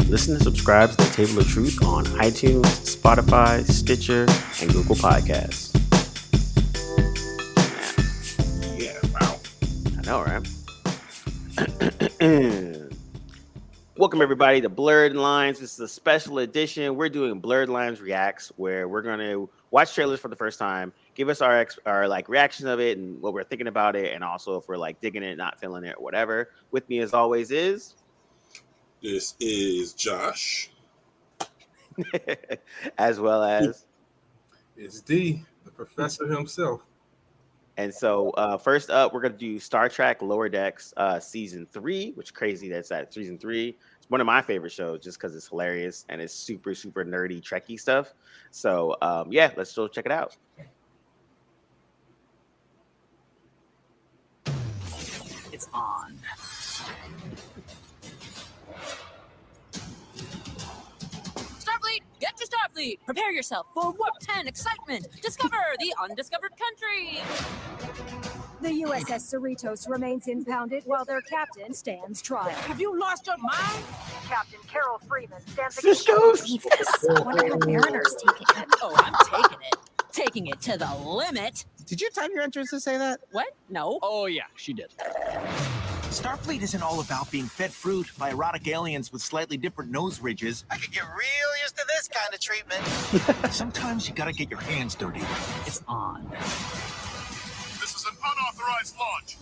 Listen and subscribe to The Table of Truth on iTunes, Spotify, Stitcher, and Google Podcasts. Yeah, wow. I know, right? Welcome, everybody, to Blerdlines. This is a special edition. We're doing Blerdlines Reacts, where we're going to watch trailers for the first time, give us our reaction of it and what we're thinking about it, and also if we're like digging it, not feeling it, or whatever. With me, as always, is... This is Josh. as well as... It's D, the professor himself. And so first up, we're going to do Star Trek Lower Decks Season 3, which is crazy that's at Season 3. It's one of my favorite shows just because it's hilarious and it's super, super nerdy, Trekkie stuff. So, yeah, let's go check it out. It's on. Starfleet, get to Starfleet. Prepare yourself for Warp 10 excitement. Discover the undiscovered country. The USS Cerritos remains impounded while their captain stands trial. Have you lost your mind? Captain Carol Freeman stands Cisco's. I wonder how Mariner's taking it. Oh, I'm taking it. Taking it to the limit. Did you time your entrance to say that? What? No. Oh, yeah, she did. Starfleet isn't all about being fed fruit by erotic aliens with slightly different nose ridges. I could get real used to this kind of treatment. Sometimes you gotta get your hands dirty. It's on. This is an unauthorized launch.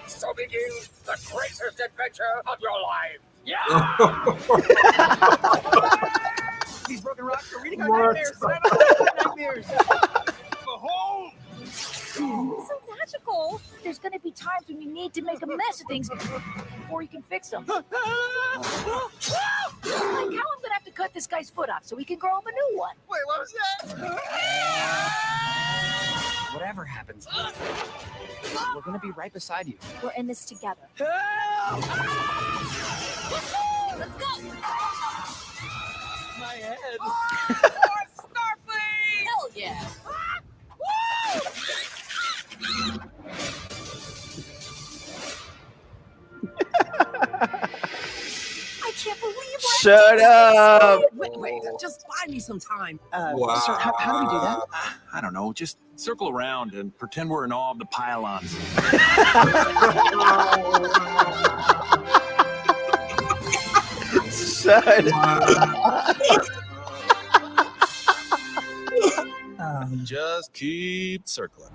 So begins the greatest adventure of your life. Yeah! These broken rocks are reading our What? nightmares. Behold! So magical. There's going to be times when you need to make a mess of things before you can fix them. Like how I'm going to have to cut this guy's foot off so he can grow him a new one. Wait, what was that? Whatever happens, we're gonna be right beside you. We're in this together. Let's go. My head. Starfleet! Hell yeah. I can't believe Shut up. Wait, just buy me some time. Wow. Sir, how do we do that? I don't know. Just circle around and pretend we're in awe of the pylons. Shut up. Just keep circling.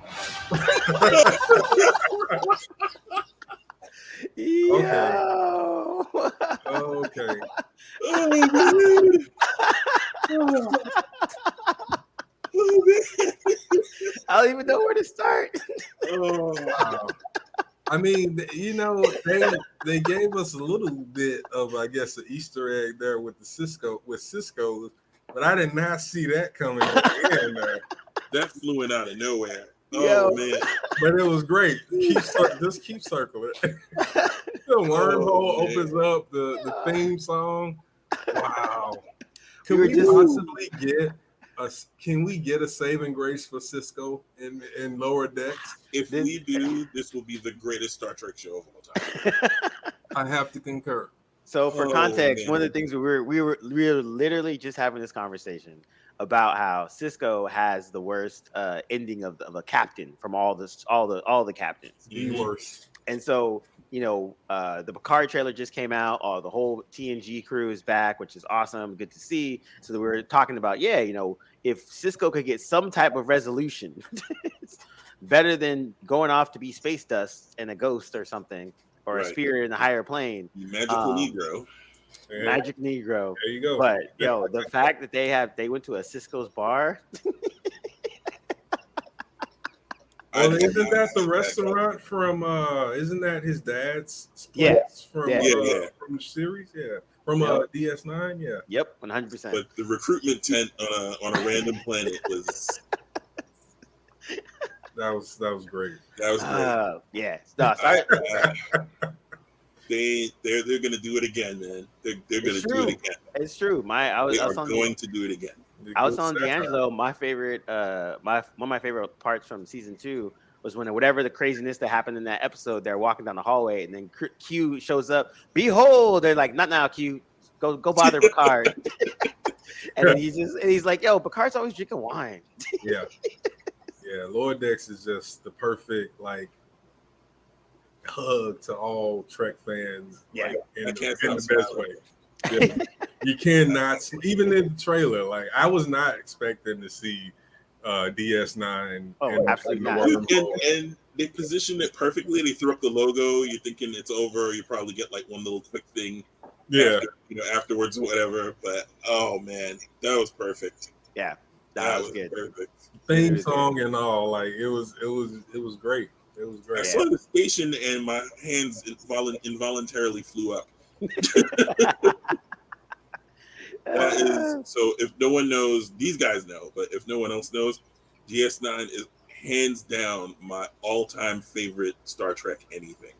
Yo. Okay. I don't even know where to start. Oh, wow. I mean, you know, they gave us a little bit of, I guess, an Easter egg there with Cisco, but I did not see that coming at the end there. That flew in out of nowhere. Yo. Oh, man. But it was great. Just keep circling. The wormhole opens up the theme song. Wow. Can we possibly get a saving grace for Cisco in Lower Decks? If we do, this will be the greatest Star Trek show of all time. I have to concur. So for Oh, context, man. one of the things we were literally just having this conversation about how Cisco has the worst ending of a captain from all the captains. The worst. And so, you know, the Picard trailer just came out. The whole TNG crew is back, which is awesome. Good to see. So we were talking about, yeah, you know, if Cisco could get some type of resolution, better than going off to be space dust and a ghost or something, or a Right. spirit in a higher plane. You magical Negro. Yeah, Magic Negro. there you go. But yo, the fact that they went to a Cisco's bar. Isn't that the restaurant from? Isn't that his dad's place from Yeah. from the series? Yeah, from DS9. Yeah. Yep, 100%. But the recruitment tent on a random planet was That was great. that was great. Yeah. No, sorry. They're gonna do it again, man. They're gonna do it again. It's true. I They was are on going to do it again. I was telling D'Angelo my favorite one of my favorite parts from season 2 was when whatever the craziness that happened in that episode, they're walking down the hallway and then Q shows up. Behold, they're like, not now, Q. Go bother Picard. And then he's like, yo, Picard's always drinking wine. Yeah. Yeah, Lower Decks is just the perfect like hug to all Trek fans. Yeah. Like, in I can't the stop best smiling. way. Yeah. You cannot, even in the trailer, like I was not expecting to see DS9. Oh, absolutely not. And they positioned it perfectly. They threw up the logo. You're thinking it's over. You probably get like one little quick thing. Yeah. Afterwards, whatever. But oh man, that was perfect. Yeah, That was good. Perfect. Theme song and all, like it was great. It was great. I saw the station and my hands involuntarily flew up. So if no one knows, these guys know, but if no one else knows, DS9 is hands down my all-time favorite Star Trek anything.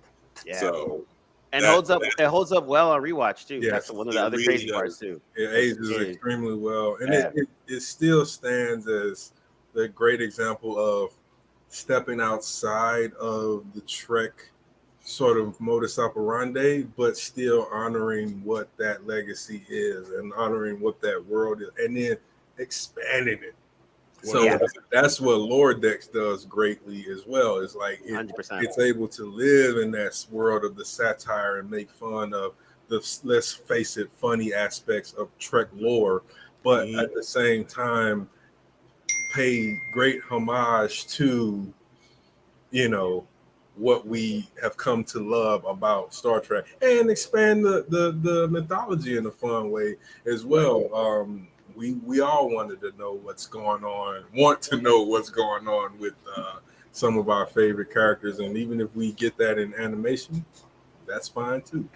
Yeah. So and it holds up well on rewatch too. Yes, that's one of the other crazy parts too. It ages extremely well, and it still stands as the great example of stepping outside of the Trek sort of modus operandi, but still honoring what that legacy is and honoring what that world is, and then expanding it. So that's what Lower Decks does greatly as well. It's like 100%. It's able to live in that world of the satire and make fun of the, let's face it, funny aspects of Trek lore, but at the same time pay great homage to, what we have come to love about Star Trek, and expand the mythology in a fun way as well. We all want to know what's going on with some of our favorite characters, and even if we get that in animation, that's fine too.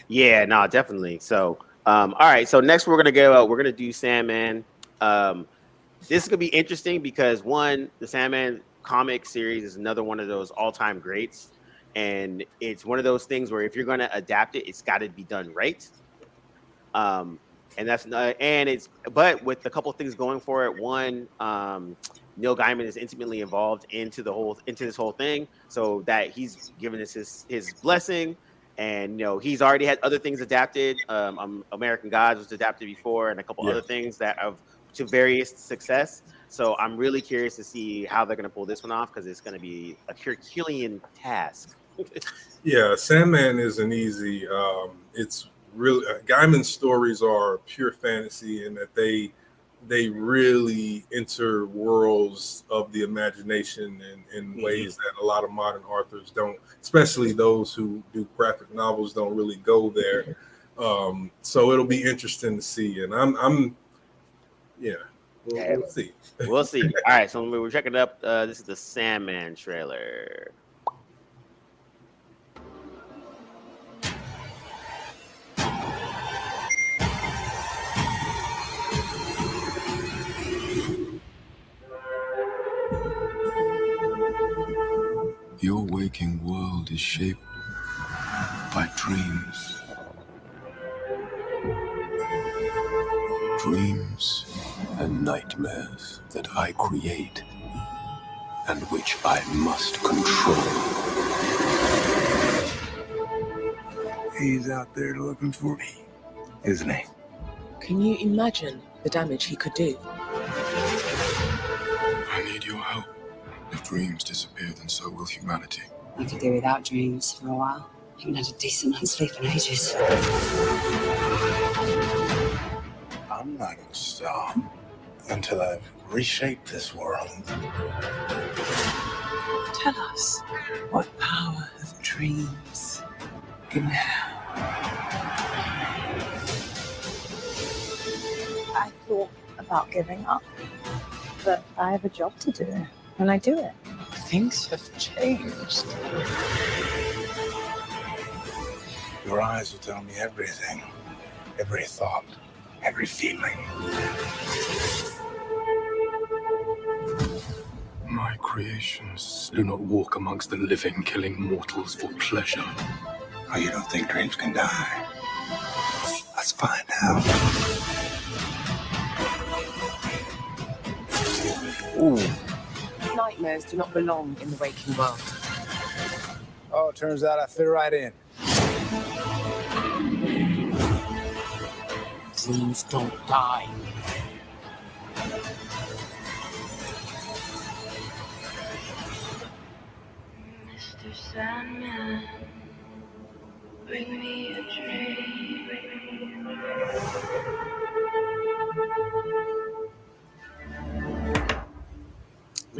Yeah, no, definitely. So, all right. So next we're gonna do Sandman. This is gonna be interesting because one, the Sandman comic series is another one of those all-time greats, and it's one of those things where if you're gonna adapt it, it's got to be done right. And that's not, and it's, but with a couple of things going for it. One, Neil Gaiman is intimately involved into this whole thing, so that he's given us his blessing. And he's already had other things adapted. American Gods was adapted before, and a couple other things that have to various success. So I'm really curious to see how they're going to pull this one off, because it's going to be a Herculean task. Yeah, Sandman isn't easy. It's really Gaiman's stories are pure fantasy in that they really enter worlds of the imagination in ways that a lot of modern authors don't, especially those who do graphic novels, don't really go there. So it'll be interesting to see, and we'll see. We'll see. All right, so we're checking it up. This is the Sandman trailer. Your waking world is shaped by dreams. Dreams and nightmares that I create and which I must control. He's out there looking for me, isn't he? Can you imagine the damage he could do? I need your help. If dreams disappear, then so will humanity. I could do without dreams for a while. I haven't had a decent night's sleep in ages. I'm not going to stop until I've reshaped this world. Tell us, what power of dreams can have? I thought about giving up, but I have a job to do, and I do it. Things have changed. Your eyes will tell me everything. Every thought, every feeling. My creations do not walk amongst the living, killing mortals for pleasure. Oh, you don't think dreams can die? Let's find out. Ooh. Nightmares do not belong in the waking world. Oh, it turns out I fit right in. dreams don't die. Mr. Sandman, bring me a dream.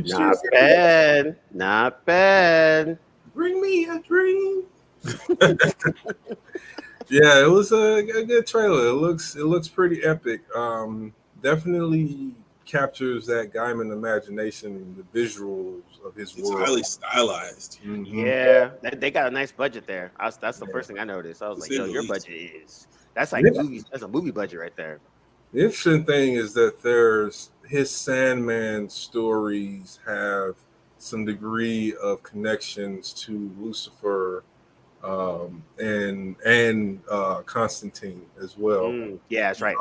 Not bad. Not bad. Bring me a dream. Yeah, it was a good trailer. It looks pretty epic. Definitely captures that Gaiman imagination, the visuals of his It's world. highly stylized. Mhm. Yeah, they got a nice budget there. That's the first thing I noticed. I was like, yo, your budget is that's like movies. That's a movie budget right there. The interesting thing is that his Sandman stories have some degree of connections to Lucifer and Constantine as well. Yeah, that's right.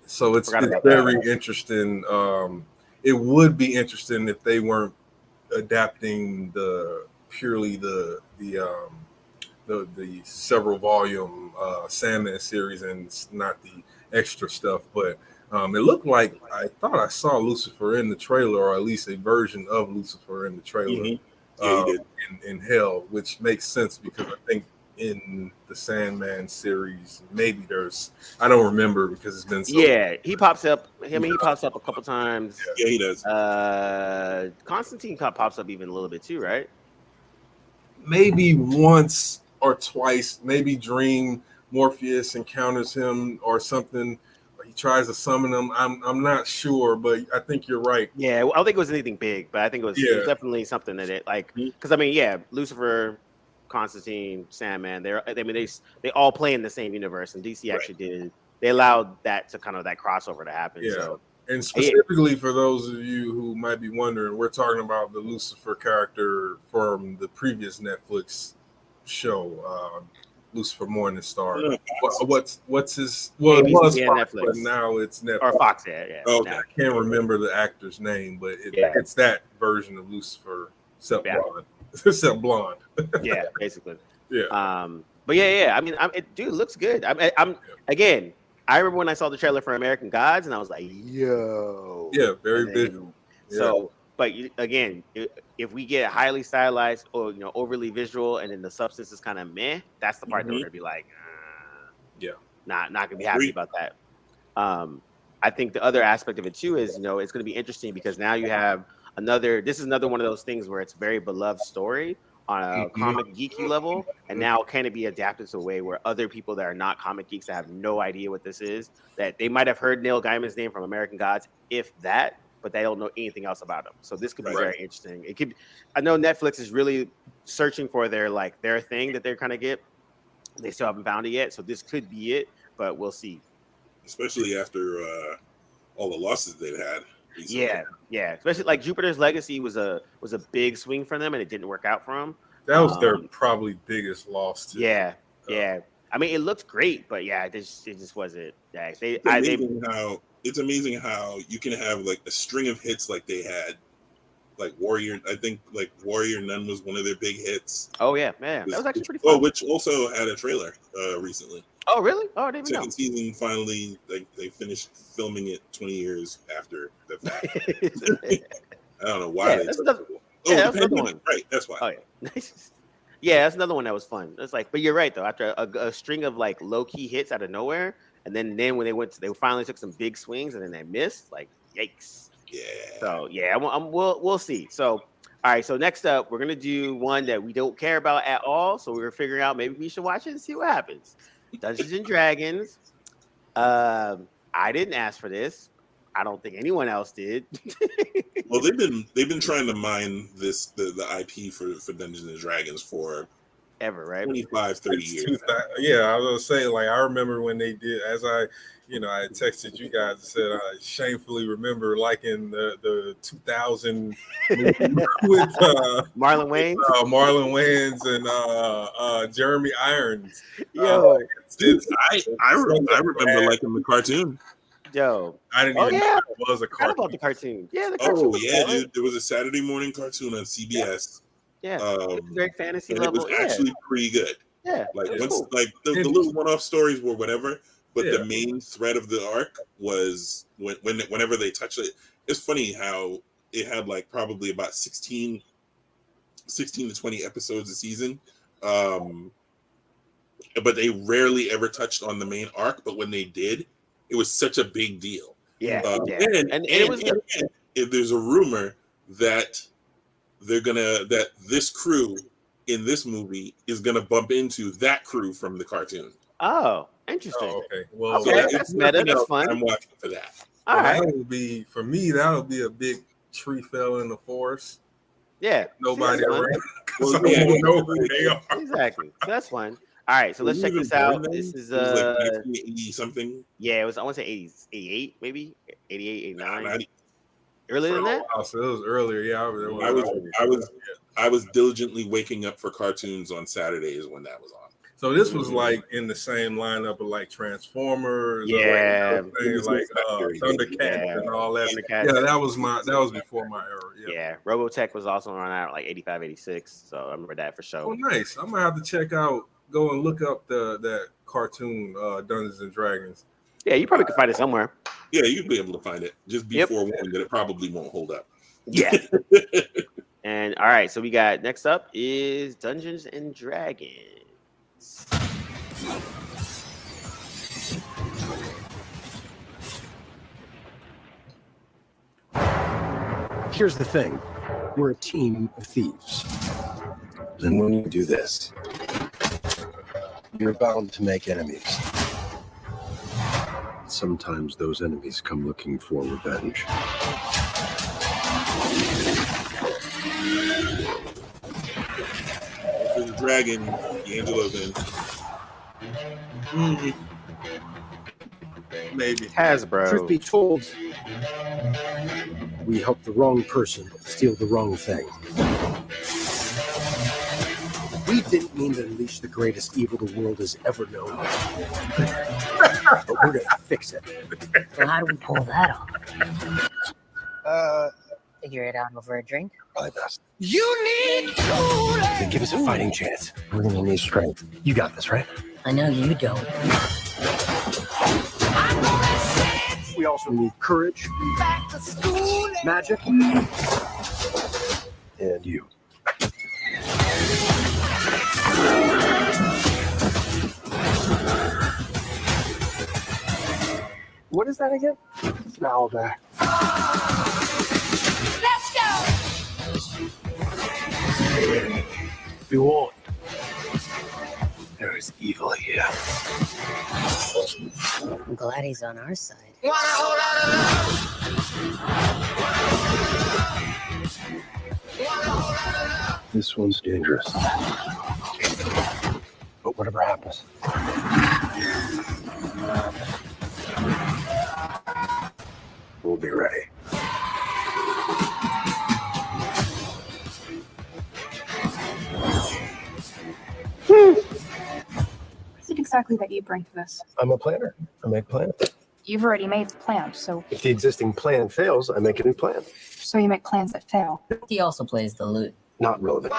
So it's very interesting. It would be interesting if they weren't adapting the several volume Sandman series and not the extra stuff. But it looked like I thought I saw Lucifer in the trailer, or at least a version of Lucifer in the trailer. Mm-hmm. Yeah, he did. In Hell, which makes sense because I think in the Sandman series, maybe I don't remember because it's been so long. He pops up. He pops up a couple times. Yeah, he does. Constantine pops up even a little bit too, right? Maybe once or twice. Maybe Dream Morpheus encounters him or something. He tries to summon him. I'm not sure, but I think you're right. Yeah, I don't think it was anything big, but I think it was definitely something that it like because Lucifer, Constantine, Sandman, they all play in the same universe, and DC actually did. They allowed that crossover to happen. Yeah. So, and specifically for those of you who might be wondering, we're talking about the Lucifer character from the previous Netflix show, Lucifer Morningstar. What's his? Well, it was Fox, Netflix. But now it's Netflix. Or Fox, yeah. Okay. I can't remember the actor's name, but it's that version of Lucifer, except blonde. Except blonde. Yeah, basically. Yeah. But yeah. I mean, dude, it looks good. Again. I remember when I saw the trailer for American Gods, and I was like, "Yo!" Yeah, very visual. So, but again, if we get highly stylized or overly visual, and then the substance is kind of meh, that's the part that we're gonna be like, not gonna be happy about that. I think the other aspect of it too is it's gonna be interesting because now you have this is another one of those things where it's a very beloved story on a comic geeky level, and now can it be adapted to a way where other people that are not comic geeks that have no idea what this is, that they might have heard Neil Gaiman's name from American Gods, if that, but they don't know anything else about him. So this could be very interesting. It could. I know Netflix is really searching for their thing that they're kind of get. They still haven't found it yet, so this could be it, but we'll see. Especially after all the losses they've had. Recently. Yeah. Especially like Jupiter's Legacy was a big swing for them, and it didn't work out for them. That was their probably biggest loss too. Yeah. I mean, it looked great, but it just wasn't. It's amazing how you can have like a string of hits like they had, like Warrior. I think like Warrior Nun was one of their big hits. Oh yeah, man, that was actually pretty fun. Oh, which also had a trailer recently. Oh really? Oh, I didn't even know. Second season finally, they finished filming it 20 years after the fact. I don't know why that's another one. Right, that's why. Oh yeah, yeah, that's another one that was fun. It's like, but you're right though. After a string of like low key hits out of nowhere, and then when they finally took some big swings, and then they missed. Like, yikes. Yeah. So yeah, we'll see. So. All right, so next up, we're gonna do one that we don't care about at all. So we were figuring out maybe we should watch it and see what happens. Dungeons and Dragons. I didn't ask for this. I don't think anyone else did. Well, they've been trying to mine the IP for Dungeons and Dragons for ever, right? 25, 30 years. Yeah, I was gonna say, like, I remember when they did, as I texted you guys and said I shamefully remember liking the 2000 with Marlon Wayans, and Jeremy Irons. Yo, I remember liking the cartoon. Yo, I didn't even know it was a cartoon. About the cartoon. Yeah, the cartoon. Dude, there was a Saturday morning cartoon on CBS. Yeah, it was very fantasy and level. It was actually pretty good. Yeah, like once, cool. Like the little one-off stories were whatever, but the main thread of the arc was whenever they touch it. It's funny how it had like probably about 16 to 20 episodes a season, but they rarely ever touched on the main arc. But when they did, it was such a big deal. Yeah, and if there's a rumor that that this crew in this movie is gonna bump into that crew from the cartoon. Oh, interesting. Oh, okay. Well, okay, that's meta. That's fun. I'm watching for that. All right. That'll be for me. That'll be a big tree fell in the forest. Yeah. Nobody around. Well, I don't know who they are. Exactly. So that's fun. All right, so let's check this out. This is like 1980 something. Yeah, it was. I want to say 88, maybe 88, 89. Nah, Earlier than that? Oh, so it was earlier. Yeah, I was diligently waking up for cartoons on Saturdays when that was on. So this was like in the same lineup of like Transformers, yeah, like Thundercats and all that. Yeah, that was before my era. Yeah, Robotech was also around that like 85, 86. So I remember that for sure. Oh, nice. I'm gonna have to go and look up that cartoon Dungeons and Dragons. Yeah, you probably could find it somewhere. Yeah, you'd be able to find it. Just be forewarned that it probably won't hold up. Yeah. And all right, so we got next up is Dungeons and Dragons. Here's the thing. We're a team of thieves. And when you do this, you're bound to make enemies. Sometimes those enemies come looking for revenge. For the dragon, D'Angelo then. Maybe. Hasbro. Truth be told, we helped the wrong person steal the wrong thing. We didn't mean to unleash the greatest evil the world has ever known. But we're gonna fix it. So how do we pull that off? Figure it out over a drink? Probably best. You need to Then give us a fighting chance. We're gonna need strength. You got this, right? I know you don't. We also need courage, Back to school. magic, and you. What is that again? It's an owlback. Let's go. Be warned. There is evil here. I'm glad he's on our side. This one's dangerous. But whatever happens, we'll be ready. What is it exactly that you bring to this? I'm a planner. I make plans. You've already made the plan, so If the existing plan fails, I make a new plan. you make plans that fail. He also plays the lute. Not relevant.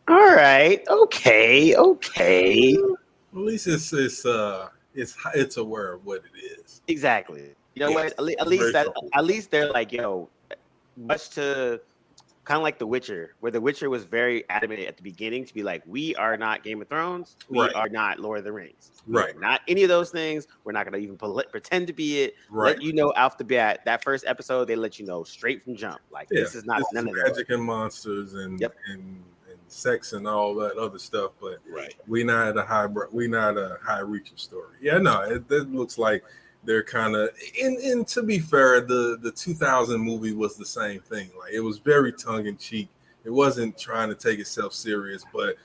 All right. Okay. At least it's aware of what it is. Exactly. You know what? At least they're like, much to kind of like The Witcher, where The Witcher was very adamant at the beginning to be like, we are not Game of Thrones. We are not Lord of the Rings. Right. We're not any of those things. We're not going to even pretend to be it. Right. Let you know off the bat. That first episode, they let you know straight from jump. Like, this is not none of that. Magic and monsters and sex and all that other stuff, but we're not a high reaching story. Yeah, no, it looks like they're kind of and to be fair, the 2000 movie was the same thing. Like, it was very tongue-in-cheek. It wasn't trying to take itself serious, but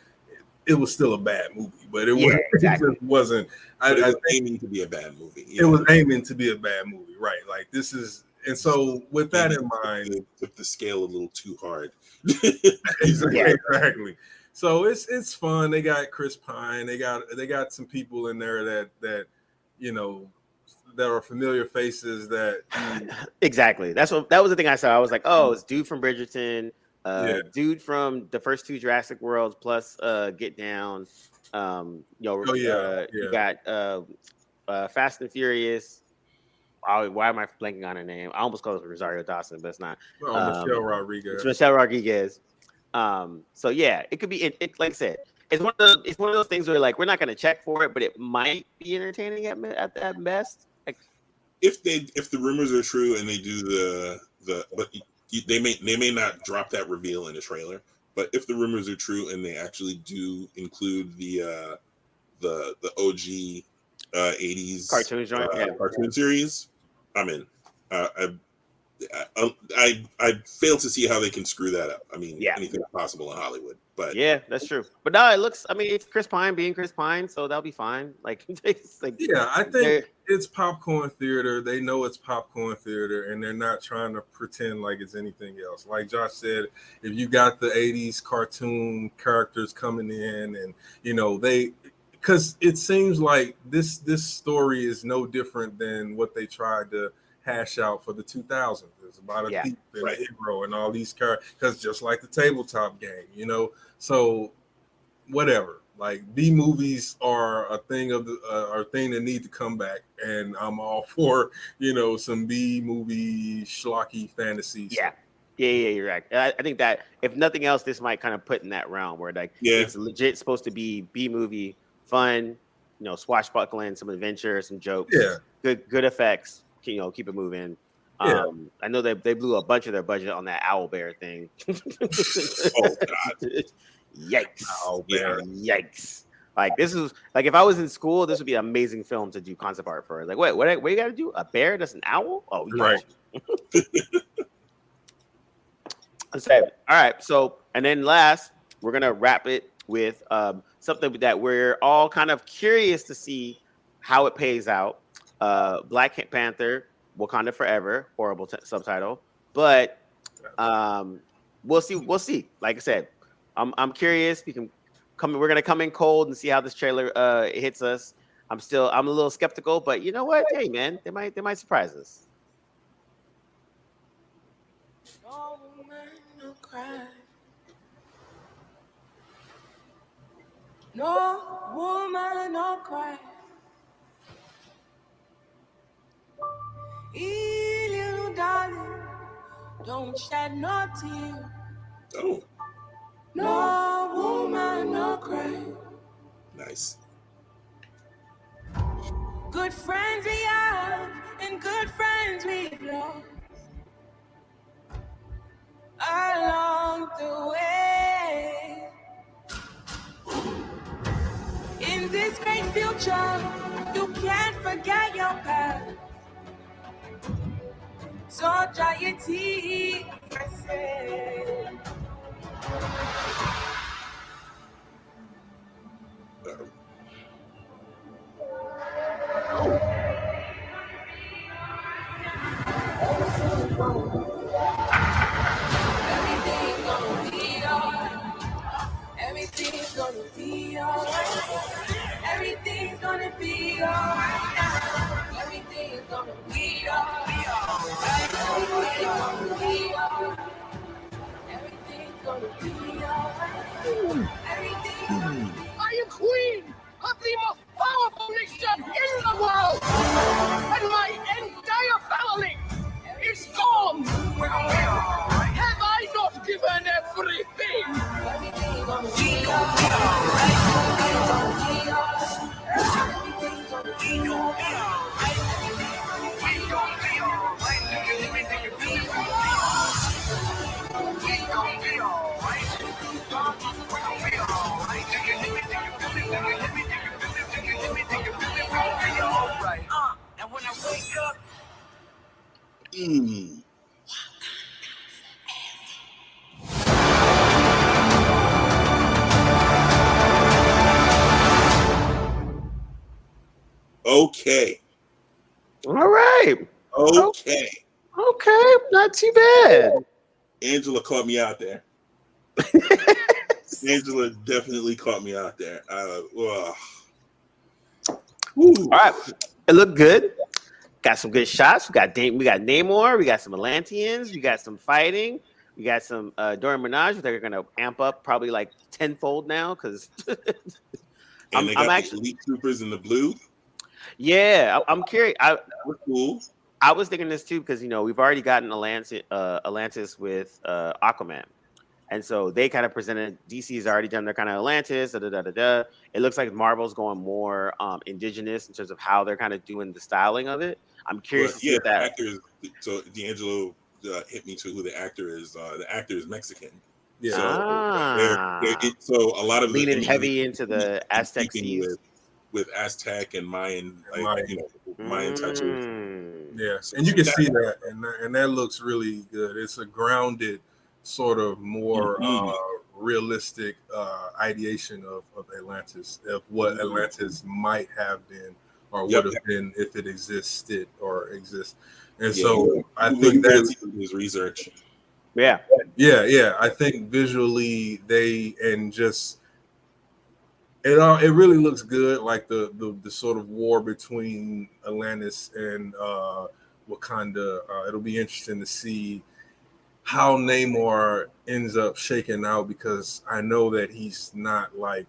it was still a bad movie. But it wasn't. I was aiming to be a bad movie. It was aiming to be a bad movie, right? Like, this is. And so, with that in mind, it took the scale a little too hard. Exactly. So it's fun. They got Chris Pine. They got some people in there that that are familiar faces. That exactly. That was the thing I saw. I was like, oh, it's dude from Bridgerton. Dude from the first two Jurassic Worlds plus Get Down. You got Fast and Furious. Why am I blanking on her name? I almost called it Rosario Dawson, but it's not. Michelle Rodriguez. It's Michelle Rodriguez. So yeah, it could be. It like I said, it's one of those things where like we're not going to check for it, but it might be entertaining at best. Like, if the rumors are true and they do but they may not drop that reveal in the trailer. But if the rumors are true and they actually do include the OG 80s cartoon cartoon series, I'm in. I fail to see how they can screw that up. I mean, anything is possible in Hollywood, but yeah, that's true. But no, it looks. I mean, it's Chris Pine being Chris Pine, so that'll be fine. Like, I think it's popcorn theater. They know it's popcorn theater, and they're not trying to pretend like it's anything else. Like Josh said, if you got the '80s cartoon characters coming in, and because it seems like this story is no different than what they tried to hash out for the 2000s. It's about a thief and a hero and all these characters, because just like the tabletop game, so whatever. Like, B movies are a thing that need to come back, and I'm all for some B movie schlocky fantasy. Yeah, you're right. I think that if nothing else, this might kind of put in that realm where it's legit supposed to be B movie, fun, swashbuckling, some adventure, some jokes, good effects. Keep it moving. I know they blew a bunch of their budget on that owl bear thing. Oh God! Yikes! Owl bear. Yikes! Like, this is like, if I was in school, this would be an amazing film to do concept art for. Like, what you got to do? A bear that's an owl? Oh, right. All right. So, and then last, we're gonna wrap it with something that we're all kind of curious to see how it pays out. Black Panther, Wakanda Forever, horrible subtitle, but we'll see. Like I said, I'm curious. We're gonna come in cold and see how this trailer hits us. I'm a little skeptical, but you know what? Hey man, they might surprise us. No woman, no cry. No woman, no cry. Little darling, don't shed no tear. Oh. No woman, no cry. Nice. Good friends we have, and good friends we've lost along the way. In this great future, you can't forget your past. So dry your teeth, I say. Everything's gonna be alright. Everything's gonna be alright now. Everything's gonna be alright. Everything's gonna be alright. Everything's gonna be alright. Everything's gonna be. I am queen of the most powerful nation in the world, and my entire family is gone. Have I not given everything? Everything's gonna be alright. Everything's gonna be alright. Everything's gonna be alright. Everything's gonna be alright. Everything's gonna be alright. Everything's gonna be alright. And when I wake up. Okay. All right. Okay. Okay. Not too bad. Angela caught me out there. Angela definitely caught me out there. All right. It looked good. Got some good shots. We got Namor. We got some Atlanteans. We got some fighting. We got some Dora Milaje. They're gonna amp up probably like tenfold now because And they got I'm the actually Elite Troopers in the blue. yeah. I'm curious. Cool. I was thinking this too because we've already gotten Atlantis with Aquaman. And so they kind of presented DC's already done their kind of Atlantis. Da, da, da, da, da. It looks like Marvel's going more indigenous in terms of how they're kind of doing the styling of it. I'm curious But to see yeah, if the that. actors. So D'Angelo hit me to who the actor is. The actor is Mexican. Yeah. So so a lot of the leaning imagery heavy into the Aztec keeping seas. with Aztec and Mayan, Mayan tattoos. Yeah, So and you can see that, and that looks really good. It's a grounded, sort of more realistic ideation of Atlantis, of what Atlantis might have been or would have been if it existed or exists. And so I think that's his research. Yeah. I think visually it really looks good, like the sort of war between Atlantis and Wakanda. It'll be interesting to see how Namor ends up shaking out, because I know that he's not like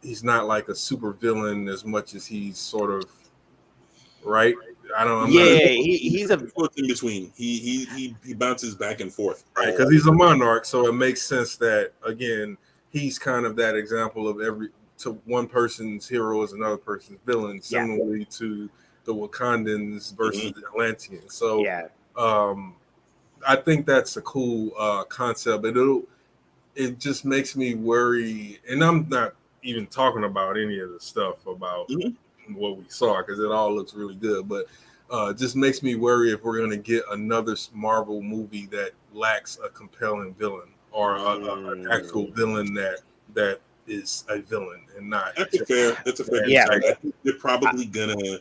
a super villain as much as he's sort of right. He's a in between. He bounces back and forth, right? Because he's a monarch, so it makes sense that again he's kind of that example of one person's hero is another person's villain, similarly to the Wakandans versus the Atlanteans. So I think that's a cool concept, but it just makes me worry, and I'm not even talking about any of the stuff about what we saw because it all looks really good, but just makes me worry if we're going to get another Marvel movie that lacks a compelling villain or an actual villain that is a villain and not. That's a fair concern. I think they're probably gonna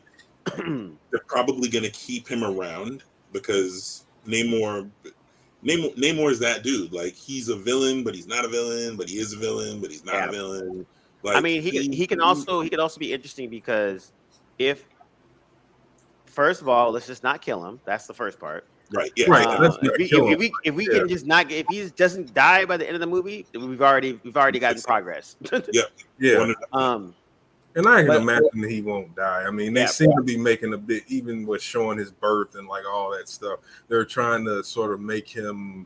keep him around because Namor is that dude. Like, he's a villain, but he's not a villain, but he is a villain, but he's not a villain. Like, I mean, he can also be interesting because first of all, let's just not kill him. That's the first part. Right. Yeah. If we can just not if he doesn't die by the end of the movie, we've already gotten progress. Yeah. And I can imagine that he won't die. I mean, they seem to be making a bit, even with showing his birth and like all that stuff. They're trying to sort of make him,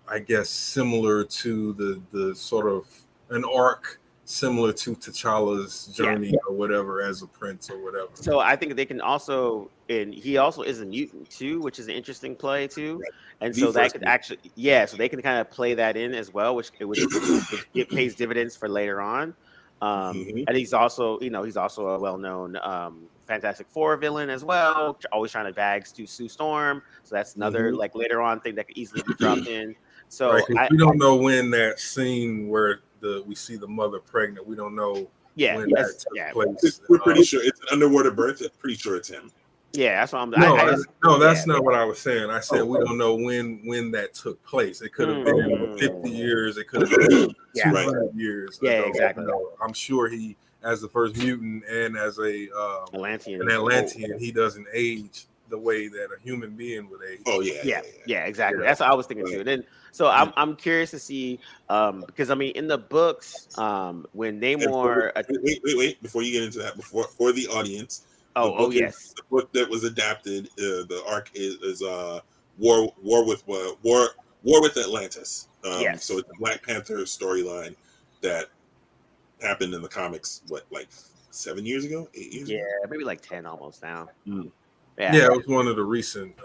I guess, similar to the sort of an arc similar to T'Challa's journey or whatever as a prince or whatever. So I think they can also, and he also is a mutant too, which is an interesting play too. And so that could actually, so they can kind of play that in as well, which it pays dividends for later on. And he's also a well-known Fantastic Four villain as well, always trying to bag Sue Storm. So that's another like later on thing that could easily be dropped in. So we don't know when that scene where we see the mother pregnant. We don't know when that took place. We're pretty sure it's an underwater birth. I'm pretty sure it's him. Yeah, that's what I'm. No, that's not what I was saying. I said we don't know when that took place. It could have been 50 years. It could have been 200 years. Yeah, exactly. I'm sure he, as the first mutant and as an Atlantean, he doesn't age the way that a human being would age. Oh yeah, exactly. That's what I was thinking too. And then, so I'm curious to see because I mean, in the books, when Namor. Wait! Before you get into that, for the audience. Yes. The book that was adapted, the arc is War with Atlantis. So it's a Black Panther storyline that happened in the comics. What, like 7 years ago, 8 years? Yeah, maybe like 10 almost now. Yeah, it was one of the recent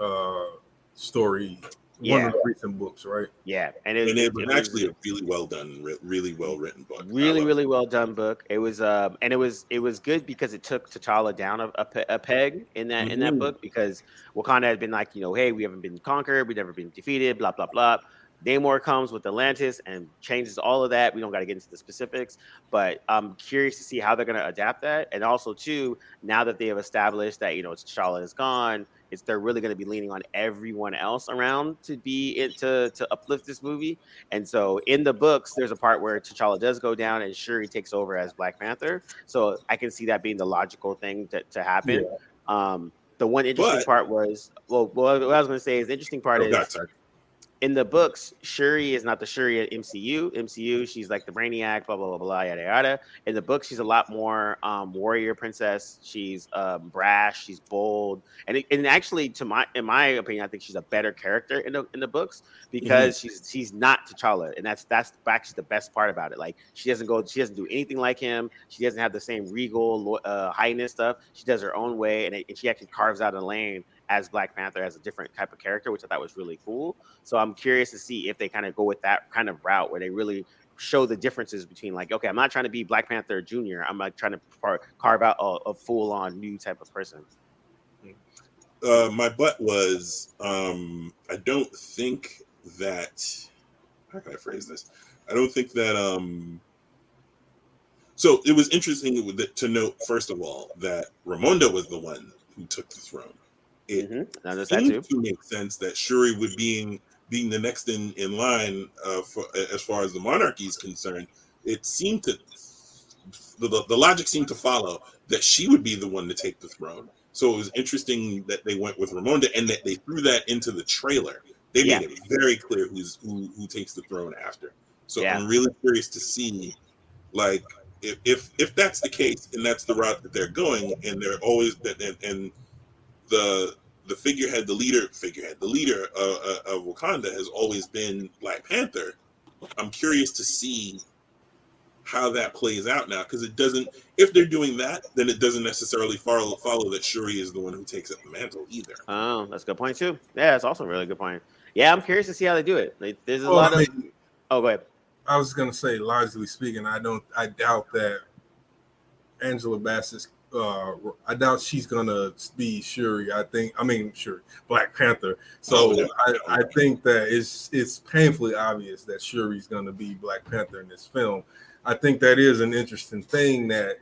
story. One of the recent books, right? Yeah, and it was actually a really well done, really well written book. Really well done book. It was and it was good because it took T'Challa down a peg in that book, because Wakanda had been like, hey, we haven't been conquered, we've never been defeated, blah blah blah. Namor comes with Atlantis and changes all of that. We don't got to get into the specifics, but I'm curious to see how they're going to adapt that. And also, too, now that they have established that T'Challa is gone, they're really going to be leaning on everyone else around to uplift this movie. And so, in the books, there's a part where T'Challa does go down and Shuri takes over as Black Panther. So I can see that being the logical thing to happen. Yeah. The one interesting part was what I was going to say is the interesting part in the books, Shuri is not the Shuri at MCU. MCU, she's like the brainiac, blah blah blah blah, yada yada. In the book, she's a lot more warrior princess. She's brash, she's bold, and actually, in my opinion, I think she's a better character in the books because she's not T'Challa, and that's actually the best part about it. Like she doesn't do anything like him. She doesn't have the same regal highness stuff. She does her own way, and she actually carves out a lane as Black Panther as a different type of character, which I thought was really cool. So I'm curious to see if they kind of go with that kind of route where they really show the differences between like, okay, I'm not trying to be Black Panther Jr. I'm like trying to carve out a full-on new type of person. My butt was, I don't think that, how can I phrase this? I don't think that, so it was interesting to note, first of all, that Ramonda was the one who took the throne. It seemed to make sense that Shuri would being the next in line as far as the monarchy is concerned. It seemed to the logic seemed to follow that she would be the one to take the throne. So it was interesting that they went with Ramonda and that they threw that into the trailer. They made it very clear who takes the throne after. So I'm really curious to see, like, if that's the case and that's the route that they're going, and they're always and the figurehead, the leader of Wakanda has always been Black Panther. I'm curious to see how that plays out now, because it doesn't. If they're doing that, then it doesn't necessarily follow that Shuri is the one who takes up the mantle either. Oh, that's a good point too. Yeah, that's also a really good point. Yeah, I'm curious to see how they do it. Like, there's a lot of. Oh, go ahead. I was gonna say, largely speaking, I doubt that Angela Bassett's. I doubt she's gonna be Shuri. Shuri, Black Panther. So I think that it's painfully obvious that Shuri's gonna be Black Panther in this film. I think that is an interesting thing that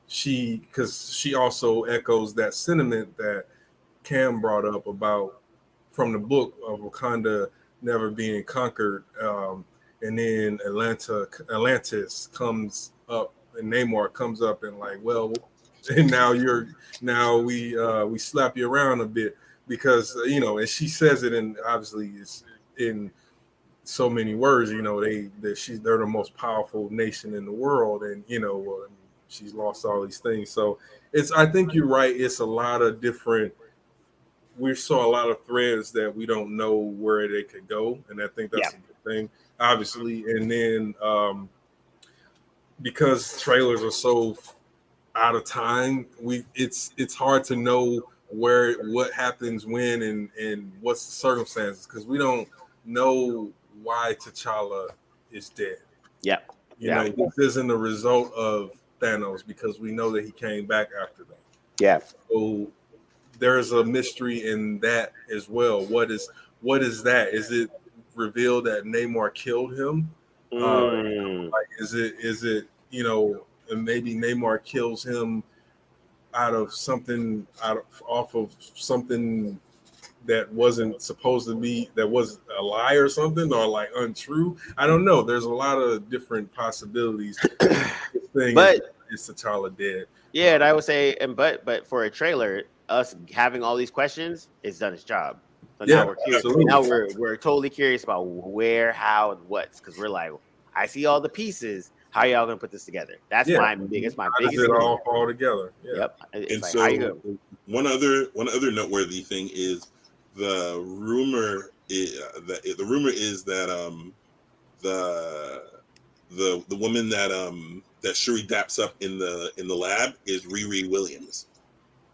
because she also echoes that sentiment that Cam brought up about from the book of Wakanda never being conquered, and then Atlantis comes up. And Namor comes up and like, well, and now we slap you around a bit because and she says it, and obviously it's in so many words, they're the most powerful nation in the world, and she's lost all these things. So I think you're right. It's a lot of different. We saw a lot of threads that we don't know where they could go, and I think that's a good thing, obviously. And then because trailers are so out of time, it's hard to know what happens when and what's the circumstances, because we don't know why T'Challa is dead. This isn't a result of Thanos, because we know that he came back after that. So there's a mystery in that as well. What is that? Is it revealed that Namor killed him? Like, is it and maybe Namor kills him off of something that wasn't supposed to be, that was a lie or something, or like untrue. I don't know. There's a lot of different possibilities. But it's T'Challa dead. Yeah, and I would say, but for a trailer, us having all these questions, it's done its job. So now we're curious. Now we're totally curious about where, how, and what's, because we're like, I see all the pieces. How are y'all gonna put this together? That's my biggest. How does it all fall together? Yep. And like, so one other noteworthy thing is the rumor is that the woman that Shuri daps up in the lab is Riri Williams.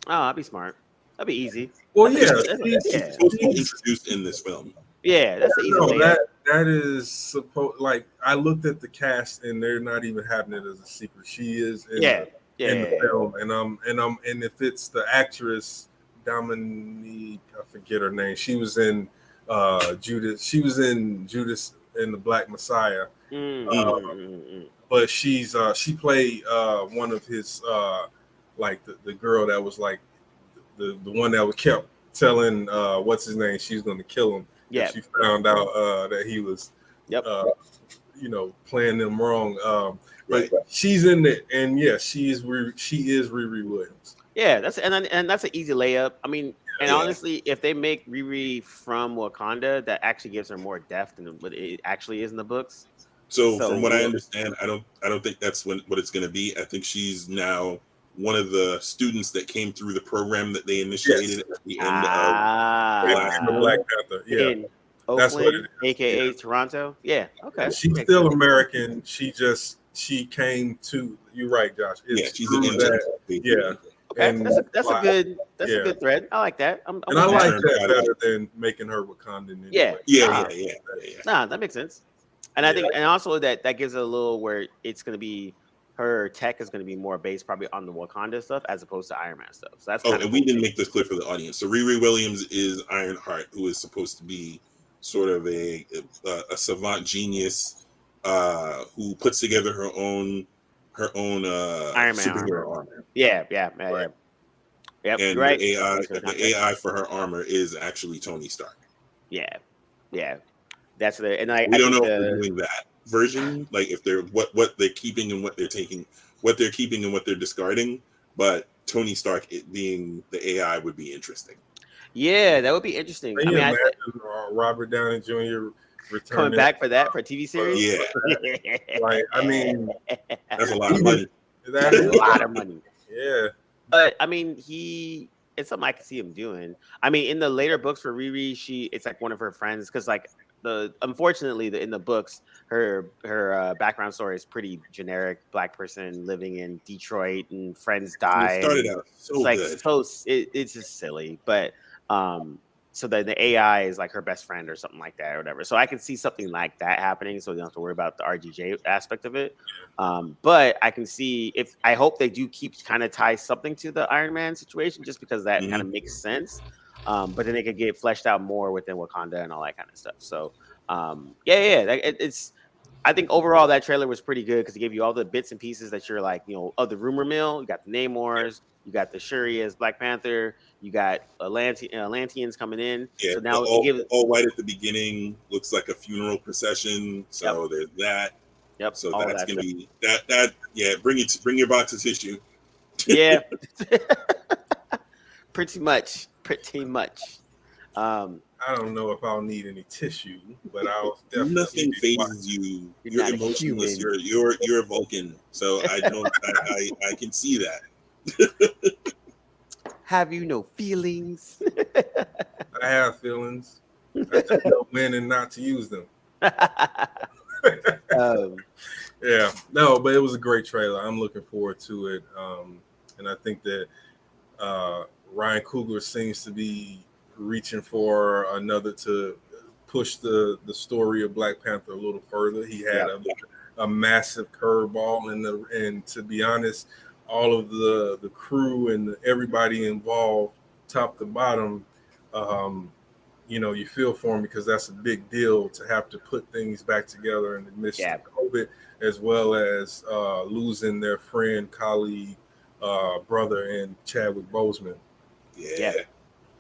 Oh, that'd be smart. That'd be easy. Well, she's supposed to be introduced in this film. Yeah, that's easy. That is supposed. Like, I looked at the cast, and they're not even having it as a secret. She is in the film, and if it's the actress Dominique, I forget her name. She was in Judas. She was in Judas and the Black Messiah. But she played one of his like the girl that was like the one that was kept telling what's his name she's going to kill him. Yeah, she found out that he was, playing them wrong. But she's in it, and she is Riri Williams. Yeah, that's an easy layup. I mean, And honestly, if they make Riri from Wakanda, that actually gives her more depth than what it actually is in the books. So from what I understand, I don't think that's what it's going to be. I think she's now one of the students that came through the program that they initiated at the end of Black Panther. Yeah, in Oakland, aka Toronto. Yeah, okay. Yeah, she's still American. She came to. You're right, Josh. It's she's true an that. Yeah. Okay, And that's a good thread. I like that. I'm and I like that better than making her Wakandan. Anyway. Yeah. Nah, that makes sense. And I think, and also that gives it a little where it's going to be her tech is going to be more based probably on the Wakanda stuff as opposed to Iron Man stuff. So that's and we didn't make this clear for the audience. So Riri Williams is Ironheart, who is supposed to be sort of a savant genius who puts together her own Iron Man superhero armor. Yeah. Yep, and right. The AI for her armor is actually Tony Stark. Yeah. That's we don't know if they're doing that version, like if they're what they're keeping and what they're taking, what they're keeping and what they're discarding. But Tony Stark being the AI would be interesting. Yeah, that would be interesting. Can you imagine Robert Downey Jr. coming back for that for a TV series? Yeah, like I mean, that's a lot of money. That's a lot of money. Yeah, but I mean, it's something I can see him doing. I mean, in the later books for Riri, it's like one of her friends because like. Unfortunately in the books her background story is pretty generic. Black person living in Detroit and friends die. It started out so good. It's just silly, but so then the AI is like her best friend or something like that or whatever. So I can see something like that happening. So you don't have to worry about the RGJ aspect of it. But I can see I hope they do keep kind of tie something to the Iron Man situation just because that kind of makes sense. But then they could get fleshed out more within Wakanda and all that kind of stuff. So, it's. I think overall that trailer was pretty good because it gave you all the bits and pieces that you're like, of the rumor mill. You got the Namors, you got the Shuri as Black Panther, you got Atlanteans coming in. Yeah, so now all white at the beginning looks like a funeral procession. So there's that. Yep. So that's gonna be that. Yeah, bring your box of tissue. Yeah. Pretty much. I don't know if I'll need any tissue, but I'll definitely. Nothing phases you. You're emotionless. You're a Vulcan, so I don't. I can see that. Have you no feelings? I have feelings. I just know when and not to use them. Yeah, no, but it was a great trailer. I'm looking forward to it, and I think that Ryan Coogler seems to be reaching for another to push the story of Black Panther a little further. He had a massive curveball, and to be honest, all of the crew and everybody involved, top to bottom, you feel for him because that's a big deal to have to put things back together in the midst of COVID, as well as losing their friend, colleague, brother, and Chadwick Boseman. Yeah,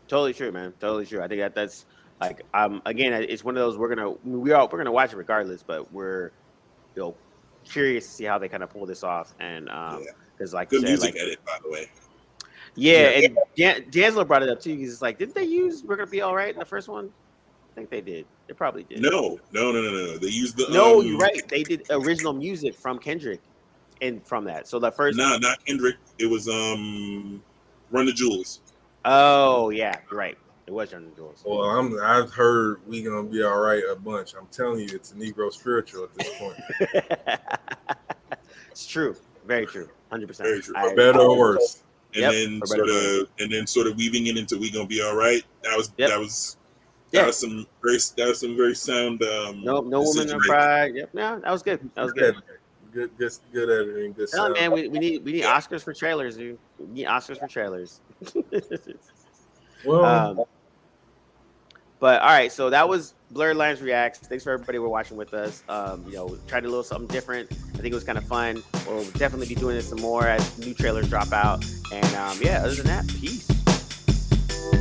totally true, man. Totally true. I think that's like again, it's one of those we're gonna watch it regardless, but we're curious to see how they kind of pull this off. And because like good you said, music edit, by the way. Yeah, and D'Angelo brought it up too. He's like, didn't they use "We're Gonna Be All Right" in the first one? I think they did. They probably did. No. They used the. No, you're right. They did original music from Kendrick, and from that. So the first. No, not Kendrick. It was Run the Jewels. Oh yeah, you're right. It was Run the Jewels. Well, I've heard "We Gonna Be All Right" a bunch. I'm telling you, it's a Negro spiritual at this point. It's true. Very true. 100%. Very true. Better or worse. And then sort of weaving it into "We Gonna Be All Right." That was some very sound. No woman in pride. Yep. No, that was good. That was good. Good editing. Good sound. Man, we need Oscars for trailers, dude. We need Oscars for trailers. Well, but all right, so that was Blerdlines Reacts. Thanks for everybody who were watching with us. Tried a little something different. I think it was kind of fun. We'll definitely be doing this some more as new trailers drop out. And other than that, peace.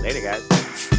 Later, guys.